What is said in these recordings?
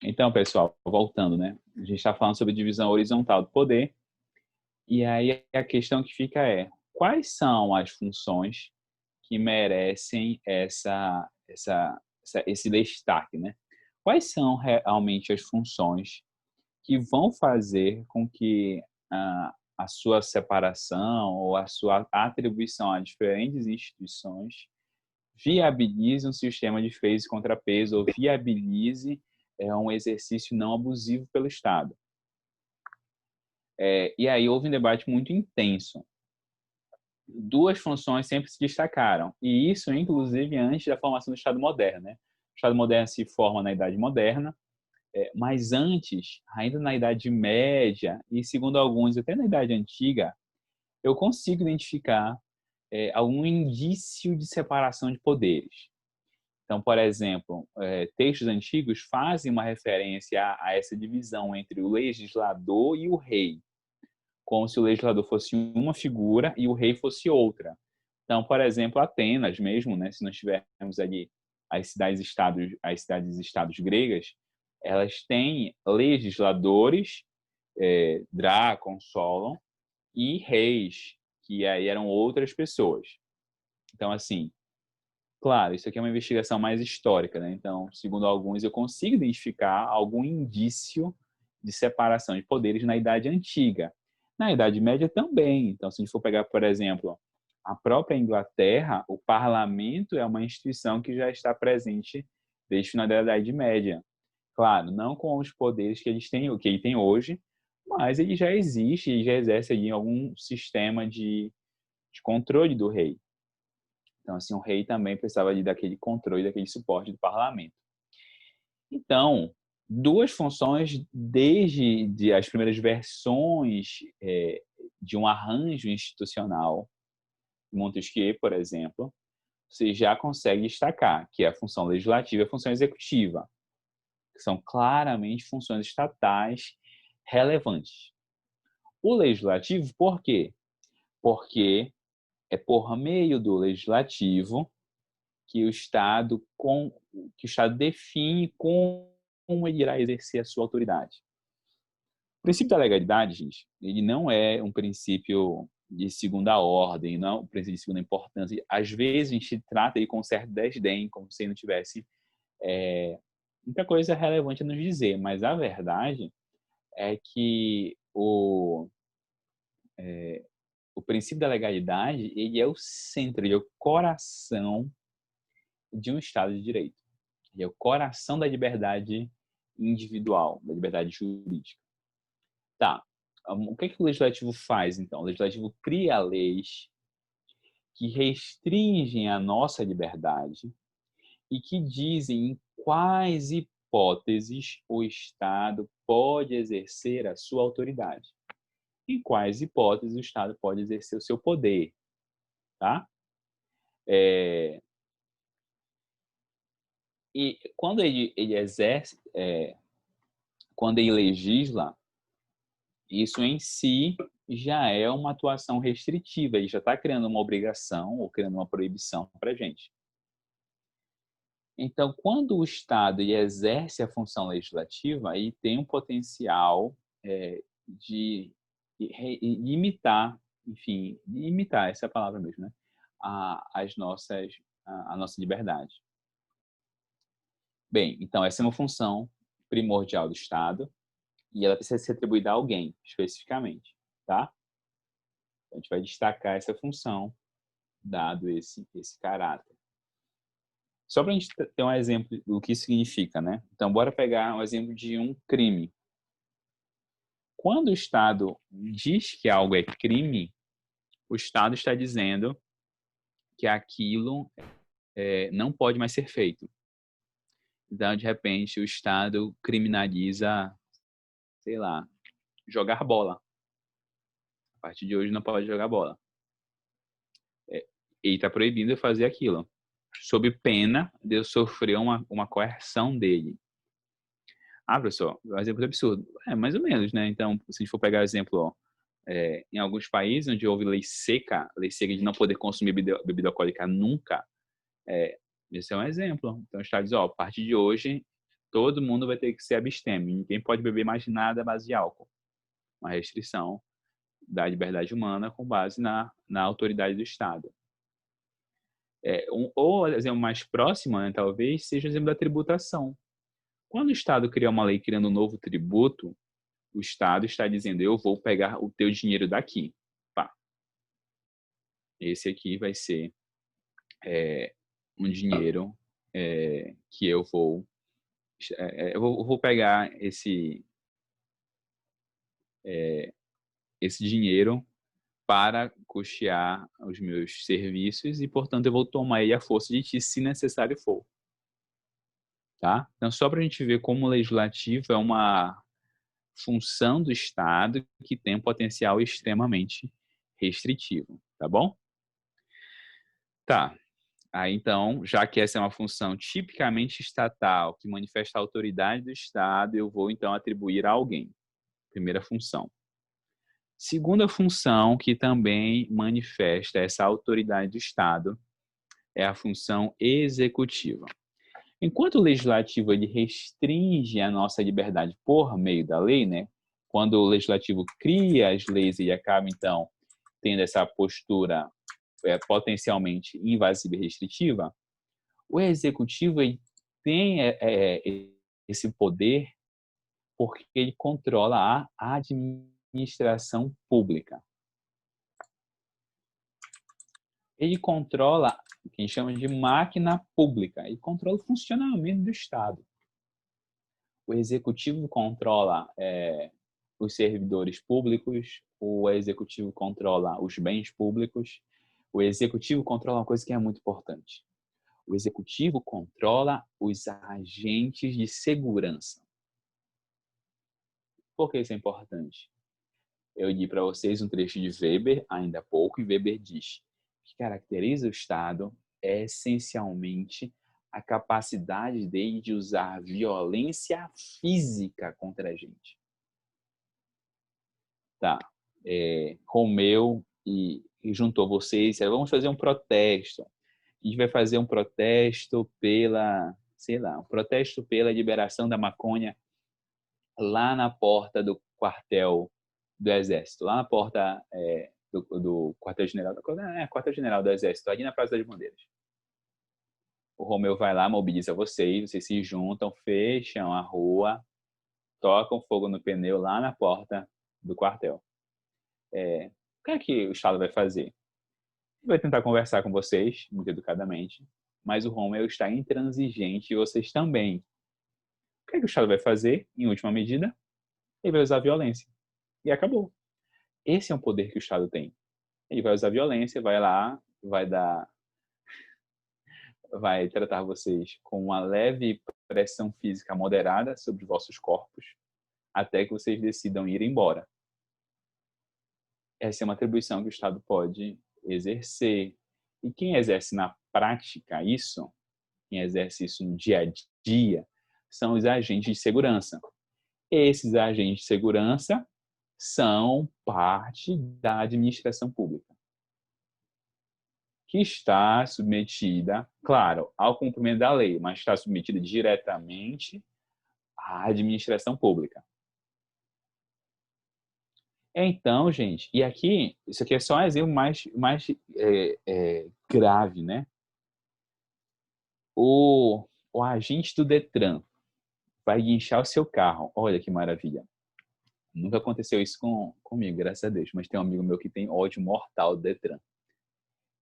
Então, pessoal, voltando, né? A gente está falando sobre divisão horizontal do poder, e aí a questão que fica é: quais são as funções que merecem esse destaque, né? Quais são realmente as funções que vão fazer com que a sua separação ou a sua atribuição a diferentes instituições viabilize um sistema de freio e contrapeso ou viabilize um exercício não abusivo pelo Estado? E aí houve um debate muito intenso. Duas funções sempre se destacaram, e isso, inclusive, antes da formação do Estado moderno, né? O Estado moderno se forma na Idade Moderna, mas antes, ainda na Idade Média, e segundo alguns, até na Idade Antiga, eu consigo identificar algum indício de separação de poderes. Então, por exemplo, textos antigos fazem uma referência a essa divisão entre o legislador e o rei, como se o legislador fosse uma figura e o rei fosse outra. Então, por exemplo, Atenas mesmo, né, se nós tivermos ali as cidades-estados gregas, elas têm legisladores, Drácon, Solon, e reis, que aí eram outras pessoas. Então, assim, claro, isso aqui é uma investigação mais histórica, né? Então, segundo alguns, eu consigo identificar algum indício de separação de poderes na Idade Antiga. Na Idade Média também. Então, se a gente for pegar, por exemplo, a própria Inglaterra, o parlamento é uma instituição que já está presente desde o final da Idade Média. Claro, não com os poderes que eles têm, o que ele tem hoje, mas ele já existe e já exerce ali algum sistema de controle do rei. Então, assim, o rei também precisava ali daquele controle, daquele suporte do parlamento. Então, duas funções desde as primeiras versões de um arranjo institucional, Montesquieu, por exemplo, você já consegue destacar que é a função legislativa e a função executiva, que são claramente funções estatais relevantes. O legislativo, por quê? Porque é por meio do legislativo que o Estado define como ele irá exercer a sua autoridade. O princípio da legalidade, gente, ele não é um princípio de segunda ordem, não é um princípio de segunda importância. Às vezes a gente trata ele com um certo desdém, como se não tivesse muita coisa relevante a nos dizer, mas a verdade é que o princípio da legalidade, ele é o centro, ele é o coração de um Estado de Direito. Ele é o coração da liberdade individual, da liberdade jurídica. Tá. O que o legislativo faz, então? O legislativo cria leis que restringem a nossa liberdade e que dizem em quais hipóteses o Estado pode exercer a sua autoridade. Em quais hipóteses o Estado pode exercer o seu poder, tá? E quando ele exerce, quando ele legisla, isso em si já é uma atuação restritiva, ele já está criando uma obrigação ou criando uma proibição para a gente. Então, quando o Estado ele exerce a função legislativa, ele tem um potencial de imitar, enfim, imitar, essa é a palavra mesmo, né? A nossa liberdade. Bem, então essa é uma função primordial do Estado e ela precisa ser atribuída a alguém, especificamente, tá? Então, a gente vai destacar essa função, dado esse caráter. Só para a gente ter um exemplo do que isso significa, né? Então, bora pegar um exemplo de um crime. Quando o Estado diz que algo é crime, o Estado está dizendo que aquilo não pode mais ser feito. Então, de repente, o Estado criminaliza, sei lá, jogar bola. A partir de hoje não pode jogar bola. Ele está proibindo eu fazer aquilo, sob pena de eu sofrer uma coerção dele. Ah, professor, um exemplo absurdo. Mais ou menos, né? Então, se a gente for pegar o exemplo, em alguns países onde houve lei seca de não poder consumir bebida alcoólica nunca, esse é um exemplo. Então, o Estado diz, a partir de hoje, todo mundo vai ter que ser abstêmio. Ninguém pode beber mais nada à base de álcool. Uma restrição da liberdade humana com base na autoridade do Estado. Ou exemplo mais próximo, né, talvez, seja o exemplo da tributação. Quando o Estado cria uma lei criando um novo tributo, o Estado está dizendo, eu vou pegar o teu dinheiro daqui. Pá. Esse aqui vai ser um dinheiro que eu vou pegar esse dinheiro para custear os meus serviços e, portanto, eu vou tomar ele à força de ti, se necessário for. Tá? Então, só para a gente ver como o legislativo é uma função do Estado que tem um potencial extremamente restritivo, tá bom? Tá. Aí, então, já que essa é uma função tipicamente estatal, que manifesta a autoridade do Estado, eu vou, então, atribuir a alguém. Primeira função. Segunda função, que também manifesta essa autoridade do Estado, é a função executiva. Enquanto o legislativo ele restringe a nossa liberdade por meio da lei, né? Quando o legislativo cria as leis e acaba, então, tendo essa postura potencialmente invasiva e restritiva, o executivo ele tem esse poder porque ele controla a administração pública. Ele controla o que a gente chama de máquina pública. Ele controla o funcionamento do Estado. O executivo controla os servidores públicos, o executivo controla os bens públicos, o executivo controla uma coisa que é muito importante. O executivo controla os agentes de segurança. Por que isso é importante? Eu li para vocês um trecho de Weber, ainda há pouco, e Weber diz que caracteriza o Estado é essencialmente a capacidade dele de usar violência física contra a gente. Tá. Romeu e juntou vocês, vamos fazer um protesto. A gente vai fazer um protesto um protesto pela liberação da maconha lá na porta do quartel do Exército, lá na porta do quartel-general, quartel-general do Exército, ali na Praça das Bandeiras. O Romeu vai lá, mobiliza vocês se juntam, fecham a rua, tocam fogo no pneu lá na porta do quartel. O que é que o Estado vai fazer? Ele vai tentar conversar com vocês, muito educadamente, mas o Romeu está intransigente e vocês também. O que é que o Estado vai fazer, em última medida? Ele vai usar violência. E acabou. Esse é um poder que o Estado tem. Ele vai usar violência, vai lá, vai tratar vocês com uma leve pressão física moderada sobre vossos corpos, até que vocês decidam ir embora. Essa é uma atribuição que o Estado pode exercer. E quem exerce na prática isso, quem exerce isso no dia a dia, são os agentes de segurança. Esses agentes de segurança são parte da administração pública, que está submetida, claro, ao cumprimento da lei, mas está submetida diretamente à administração pública. Então, gente, e aqui, isso aqui é só um exemplo mais grave, né? O agente do Detran vai guinchar o seu carro. Olha que maravilha. Nunca aconteceu isso comigo, graças a Deus. Mas tem um amigo meu que tem ódio mortal do Detran.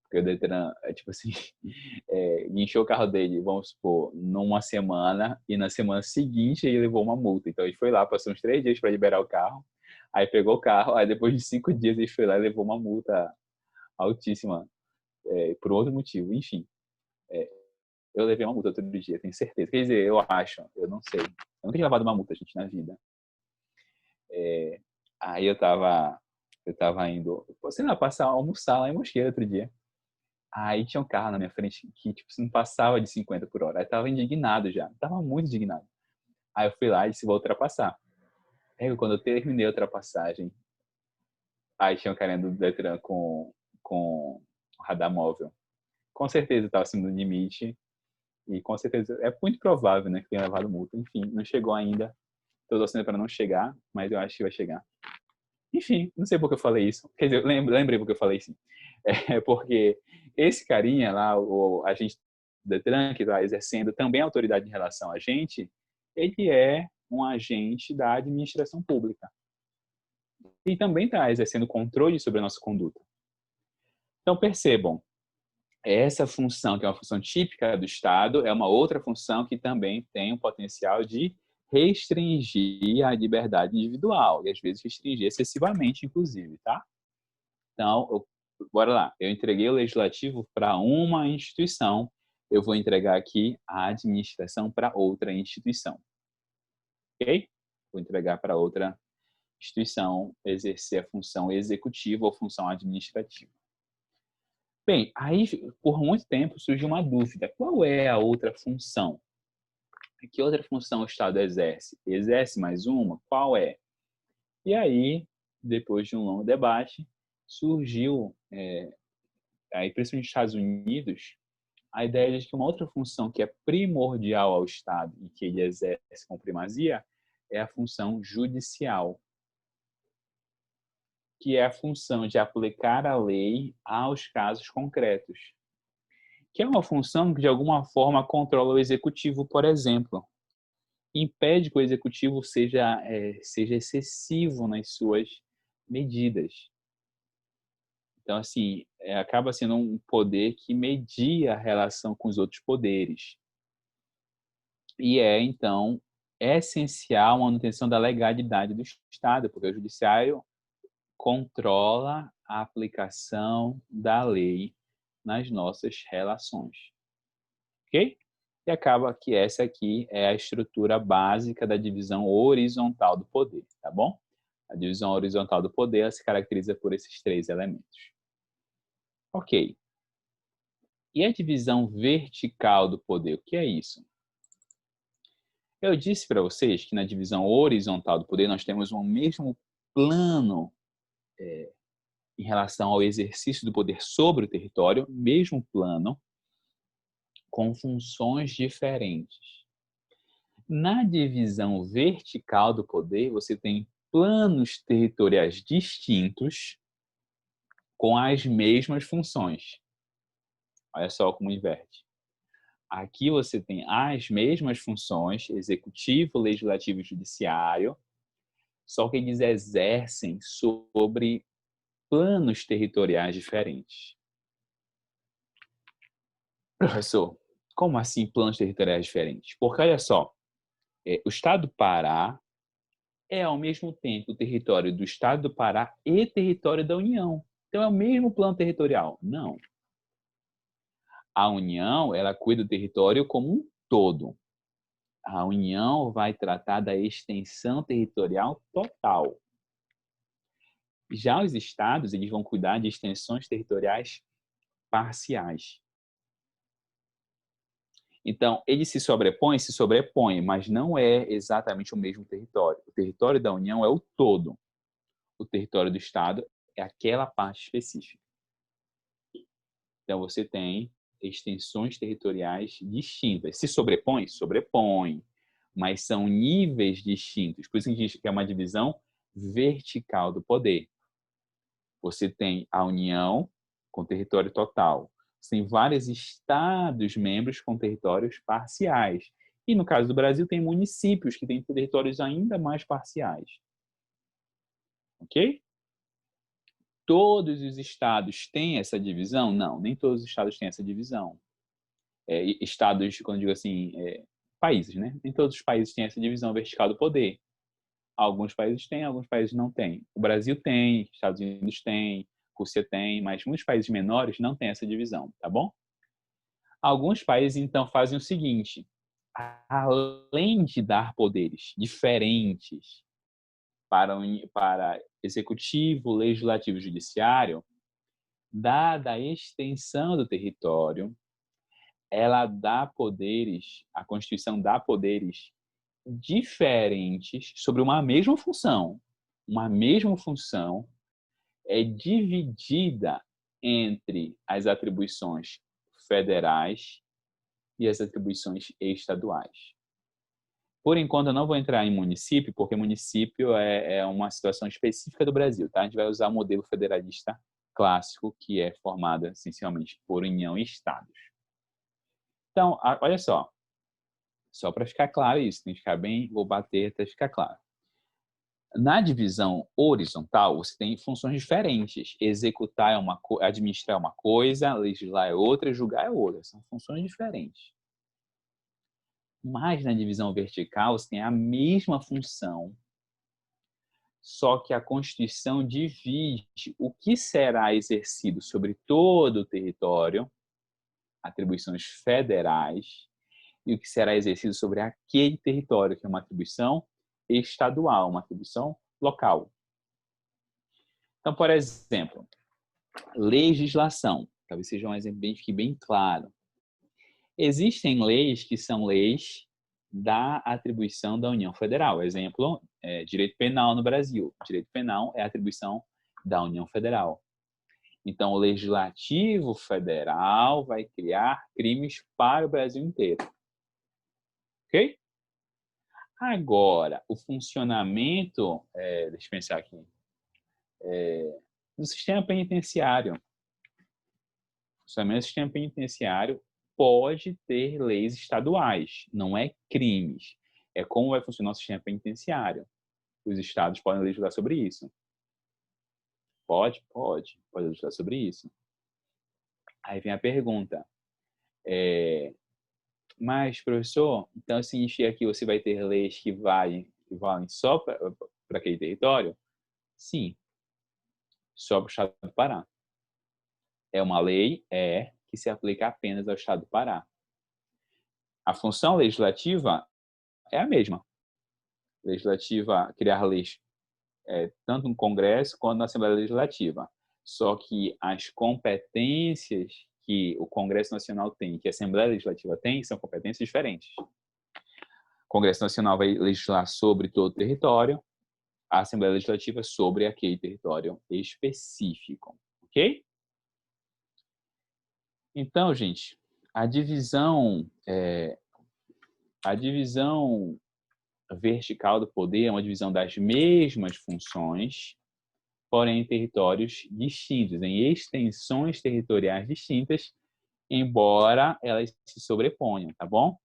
Porque o Detran, tipo assim, guinchou o carro dele, vamos supor, numa semana, e na semana seguinte ele levou uma multa. Então ele foi lá, passou uns 3 dias para liberar o carro, aí pegou o carro, aí depois de 5 dias ele foi lá e levou uma multa altíssima, por outro motivo. Enfim, eu levei uma multa outro dia, tenho certeza. Quer dizer, eu acho, eu não sei. Eu nunca tinha levado uma multa, gente, na vida. Aí eu tava indo, sei lá, almoçar lá em Mosqueira outro dia. Aí tinha um carro na minha frente que, tipo, não passava de 50 por hora. Aí tava indignado já. Tava muito indignado. Aí eu fui lá e disse, vou ultrapassar. Aí quando eu terminei a ultrapassagem, aí tinha um carinha do Detran com radar móvel. Com certeza estava acima do limite. E com certeza é muito provável, né, que tenha levado multa. Enfim, não chegou ainda. Estou torcendo para não chegar, mas eu acho que vai chegar. Enfim, não sei por que eu falei isso. Quer dizer, eu lembrei porque eu falei isso. É porque esse carinha lá, o agente do Detran, que está exercendo também autoridade em relação a gente, ele é um agente da administração pública. E também está exercendo controle sobre a nossa conduta. Então, percebam, essa função, que é uma função típica do Estado, é uma outra função que também tem o potencial de restringir a liberdade individual, e às vezes restringir excessivamente, inclusive, tá? Então, bora lá. Eu entreguei o legislativo para uma instituição, eu vou entregar aqui a administração para outra instituição. Ok? Vou entregar para outra instituição exercer a função executiva ou função administrativa. Bem, aí por muito tempo surgiu uma dúvida. Qual é a outra função? Que outra função o Estado exerce? Exerce mais uma? Qual é? E aí, depois de um longo debate, surgiu, aí, principalmente nos Estados Unidos, a ideia de que uma outra função que é primordial ao Estado e que ele exerce com primazia é a função judicial, que é a função de aplicar a lei aos casos concretos, que é uma função que, de alguma forma, controla o executivo, por exemplo. Impede que o executivo seja excessivo nas suas medidas. Então, assim, acaba sendo um poder que media a relação com os outros poderes. E então, essencial a manutenção da legalidade do Estado, porque o judiciário controla a aplicação da lei nas nossas relações. Ok? E acaba que essa aqui é a estrutura básica da divisão horizontal do poder, tá bom? A divisão horizontal do poder se caracteriza por esses 3 elementos. Ok. E a divisão vertical do poder, o que é isso? Eu disse para vocês que na divisão horizontal do poder nós temos um mesmo plano em relação ao exercício do poder sobre o território, mesmo plano, com funções diferentes. Na divisão vertical do poder, você tem planos territoriais distintos com as mesmas funções. Olha só como inverte. Aqui você tem as mesmas funções, executivo, legislativo e judiciário, só que eles exercem sobre planos territoriais diferentes. Professor, como assim planos territoriais diferentes? Porque, olha só, o Estado do Pará é, ao mesmo tempo, o território do Estado do Pará e território da União. Então, é o mesmo plano territorial? Não. A União, ela cuida do território como um todo. A União vai tratar da extensão territorial total. Já os estados, eles vão cuidar de extensões territoriais parciais. Então, ele se sobrepõe, mas não é exatamente o mesmo território. O território da União é o todo. O território do Estado é aquela parte específica. Então, você tem extensões territoriais distintas. Se sobrepõe? Sobrepõe. Mas são níveis distintos. Por isso que a gente diz que é uma divisão vertical do poder. Você tem a União com território total. Você tem vários estados membros com territórios parciais. E no caso do Brasil, tem municípios que têm territórios ainda mais parciais. Ok? Todos os estados têm essa divisão? Não, nem todos os estados têm essa divisão. Estados, quando eu digo assim, países, né? Nem todos os países têm essa divisão vertical do poder. Alguns países têm, alguns países não têm. O Brasil tem, Estados Unidos tem, Rússia tem, mas muitos países menores não têm essa divisão, tá bom? Alguns países, então, fazem o seguinte: além de dar poderes diferentes para executivo, legislativo e judiciário, dada a extensão do território, ela dá poderes, a Constituição dá poderes diferentes sobre uma mesma função. Uma mesma função é dividida entre as atribuições federais e as atribuições estaduais. Por enquanto, eu não vou entrar em município, porque município é uma situação específica do Brasil, tá? A gente vai usar o modelo federalista clássico, que é formado essencialmente por União e Estados. Então, olha só para ficar claro isso, tem que ficar bem, vou bater até ficar claro. Na divisão horizontal, você tem funções diferentes. Executar é administrar é uma coisa, legislar é outra, julgar é outra. São funções diferentes. Mas na divisão vertical, você tem a mesma função, só que a Constituição divide o que será exercido sobre todo o território, atribuições federais, e o que será exercido sobre aquele território, que é uma atribuição estadual, uma atribuição local. Então, por exemplo, legislação. Talvez seja um exemplo bem claro. Existem leis que são leis da atribuição da União Federal. Exemplo, direito penal no Brasil. Direito penal é a atribuição da União Federal. Então, o Legislativo Federal vai criar crimes para o Brasil inteiro. Ok? Agora, o funcionamento, deixa eu pensar aqui, do sistema penitenciário. O funcionamento do sistema penitenciário pode ter leis estaduais, não é crimes. É como vai funcionar o sistema penitenciário. Os estados podem legislar sobre isso. Pode legislar sobre isso. Aí vem a pergunta. Mas, professor, então significa que você vai ter leis que valem só para aquele território? Sim, só para o estado do Pará. É uma lei que se aplica apenas ao estado do Pará. A função legislativa é a mesma. Legislativa, criar leis tanto no Congresso quanto na Assembleia Legislativa. Só que as competências que o Congresso Nacional tem, que a Assembleia Legislativa tem, são competências diferentes. O Congresso Nacional vai legislar sobre todo o território, a Assembleia Legislativa sobre aquele território específico, ok? Então, gente, a divisão vertical do poder é uma divisão das mesmas funções, porém em territórios distintos, em extensões territoriais distintas, embora elas se sobreponham, tá bom?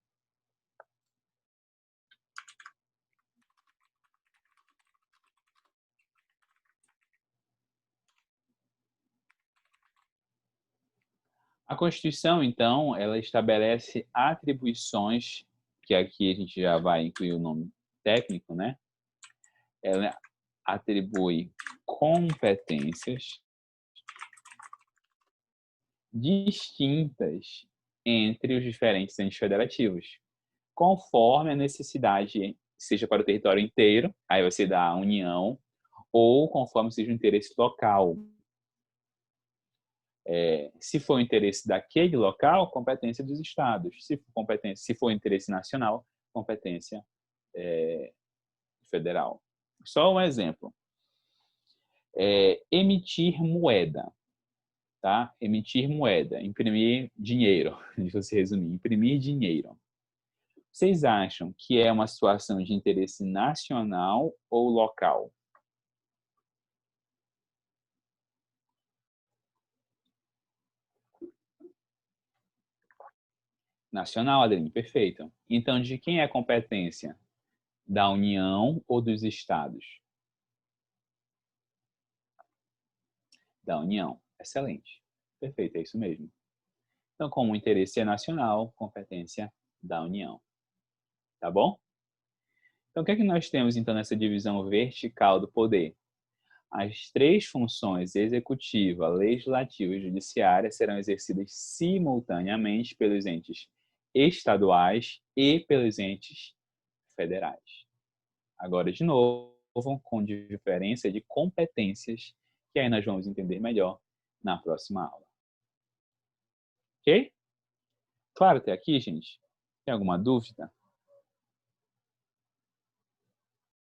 A Constituição, então, ela estabelece atribuições, que aqui a gente já vai incluir o nome técnico, né? Ela atribui competências distintas entre os diferentes entes federativos, conforme a necessidade, seja para o território inteiro, aí você dá a União, ou conforme seja o interesse local. Se for o interesse daquele local, competência dos estados. Se for interesse nacional, competência federal. Só um exemplo. Emitir moeda. Tá? Emitir moeda, imprimir dinheiro, deixa eu se resumir, imprimir dinheiro. Vocês acham que é uma situação de interesse nacional ou local? Nacional, Adeline, perfeito. Então, de quem é a competência? Da União ou dos estados? Da União. Excelente. Perfeito, é isso mesmo. Então, como o interesse é nacional, competência da União. Tá bom? Então, o que é que nós temos, então, nessa divisão vertical do poder? As três funções executiva, legislativa e judiciária serão exercidas simultaneamente pelos entes estaduais e pelos entes federais. Agora, de novo, com diferença de competências, que aí nós vamos entender melhor na próxima aula. Ok? Claro até aqui, gente? Tem alguma dúvida?